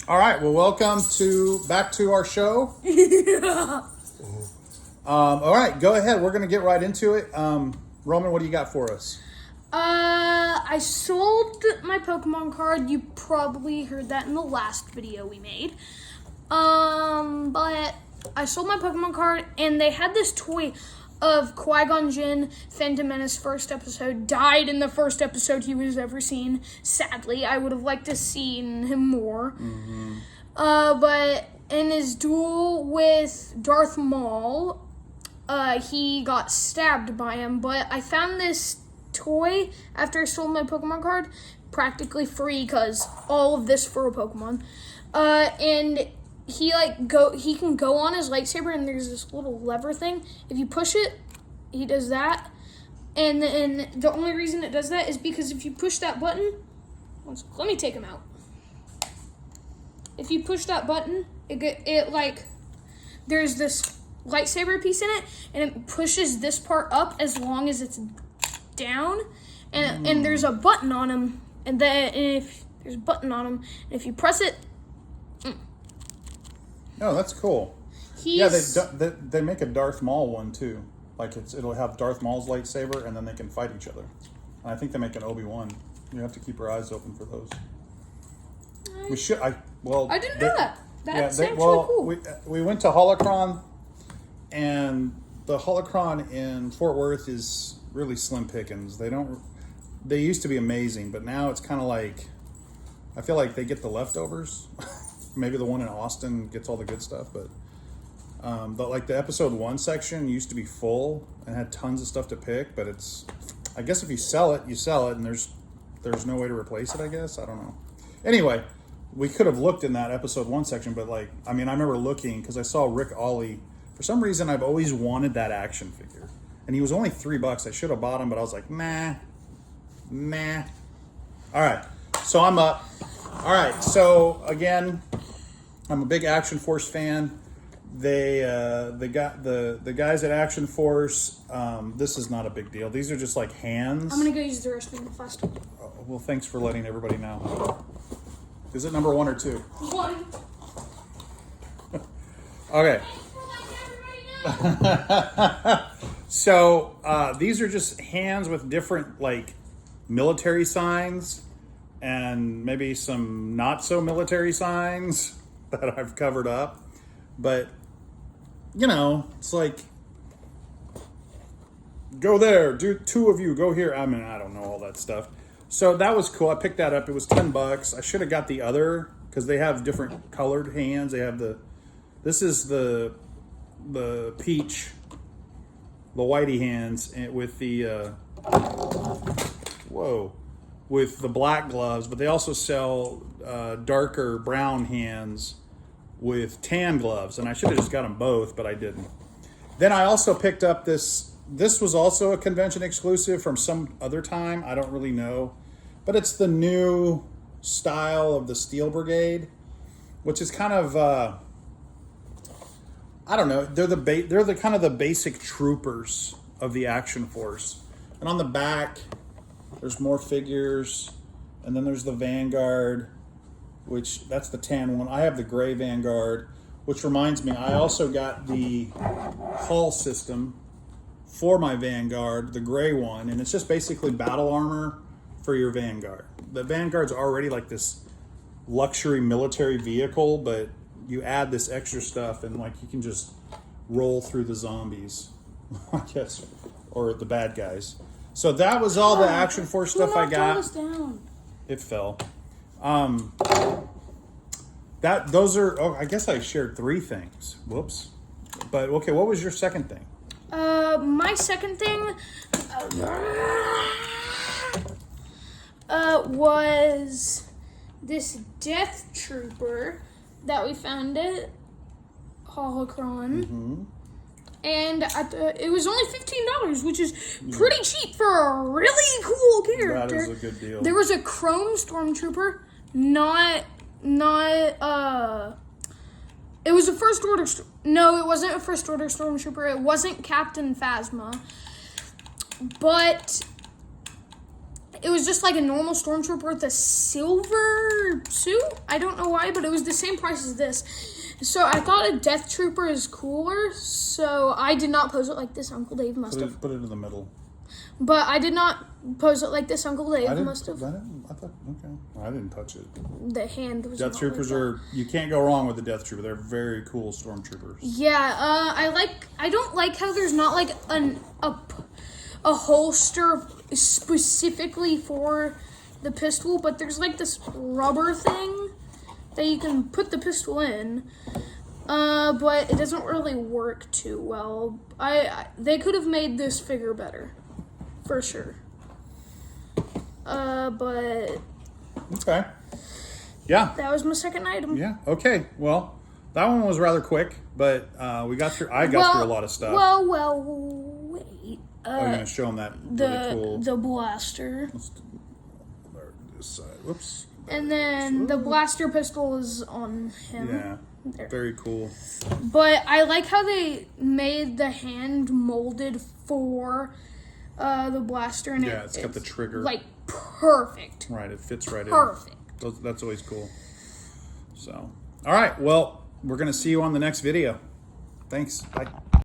All right. Well, welcome back to our show. All right, go ahead. We're going to get right into it. Roman, what do you got for us? I sold my Pokemon card. You probably heard that in the last video we made. But I sold my Pokemon card, and they had this toy of Qui-Gon Jinn. Phantom Menace first episode died in the first episode he was ever seen. Sadly, I would have liked to seen him more. Mm-hmm. But in his duel with Darth Maul, he got stabbed by him. But I found this toy after I sold my Pokemon card practically free because all of this for a Pokemon. And he can go on his lightsaber, and there's this little lever thing. If you push it, he does that. And the only reason it does that is because if you push that button, let me take him out. If you push that button, there's this lightsaber piece in it, and it pushes this part up as long as it's down, and there's a button on him, and if there's a button on him, and if you press it. Oh, that's cool. They make a Darth Maul one too. Like it'll have Darth Maul's lightsaber, and then they can fight each other. And I think they make an Obi-Wan. You have to keep your eyes open for those. I didn't know that. That's actually cool. We went to Holocron, and the Holocron in Fort Worth is really slim pickings. They used to be amazing, but now it's kind of like, I feel like they get the leftovers. Maybe the one in Austin gets all the good stuff, but like the episode 1 section used to be full and had tons of stuff to pick, but I guess if you sell it, you sell it, and there's no way to replace it, I guess. I don't know. Anyway, we could have looked in that episode 1 section, but I remember looking because I saw Rick Ollie. For some reason, I've always wanted that action figure, and he was only $3. I should have bought him, but I was like, nah. All right, so I'm up. All right, so again, I'm a big Action Force fan. The guys at Action Force. This is not a big deal. These are just like hands. I'm gonna go use the restroom fast. Well, thanks for letting everybody know. Is it number 1 or 2? 1. Okay. So these are just hands with different military signs and maybe some not so military signs that I've covered up. But it's like, go there, do 2 of you, go here. I don't know all that stuff. So that was cool. I picked that up. It was $10. I should have got the other because they have different colored hands. They have this is the peach, the whitey hands, and with the with the black gloves. But they also sell darker brown hands with tan gloves, and I should have just got them both, but I didn't. Then I also picked up this. This was also a convention exclusive from some other time. I don't really know, but it's the new style of the Steel Brigade, which is kind of I don't know. They're the kind of the basic troopers of the Action Force. And on the back, there's more figures, and then there's the Vanguard, which that's the tan one. I have the gray Vanguard, which reminds me, I also got the hull system for my Vanguard, the gray one, and it's just basically battle armor for your Vanguard. The Vanguard's already like this luxury military vehicle, but you add this extra stuff, and you can just roll through the zombies, I guess, or the bad guys. So that was all the Action Force stuff I got. It fell. I guess I shared 3 things. Whoops. But okay, what was your second thing? My second thing was this Death Trooper that we found at Holocron. Mm-hmm. And it was only $15, which is pretty cheap for a really cool character. That is a good deal. There was a Chrome Stormtrooper, it was a First Order... No, it wasn't a First Order Stormtrooper. It wasn't Captain Phasma. But it was just like a normal Stormtrooper with a silver suit. I don't know why, but it was the same price as this. So I thought a Death Trooper is cooler, so I did not pose it like this. Uncle Dave must have. Put it in the middle. But I did not pose it like this. Uncle Dave must have. I thought, okay. Well, I didn't touch it. The hand was Death Troopers are, you can't go wrong with the Death Trooper. They're very cool Stormtroopers. Yeah, I don't like how there's not like a holster specifically for the pistol, but there's like this rubber thing that you can put the pistol in. But it doesn't really work too well. They could have made this figure better, for sure. But okay, yeah, that was my second item. yeah. Okay, well, that one was rather quick, but we got through. I got through a lot of stuff. Well, wait. I'm gonna show them that really cool. The blaster. Let's do this side. Whoops. And then the blaster pistol is on him. Yeah, There. very cool. But I like how they made the hand molded for the blaster. And Yeah, it's got the trigger. Like, perfect. Right, it fits right Perfect. in. That's always cool. So, all right, well, we're going to see you on the next video. Thanks. Bye.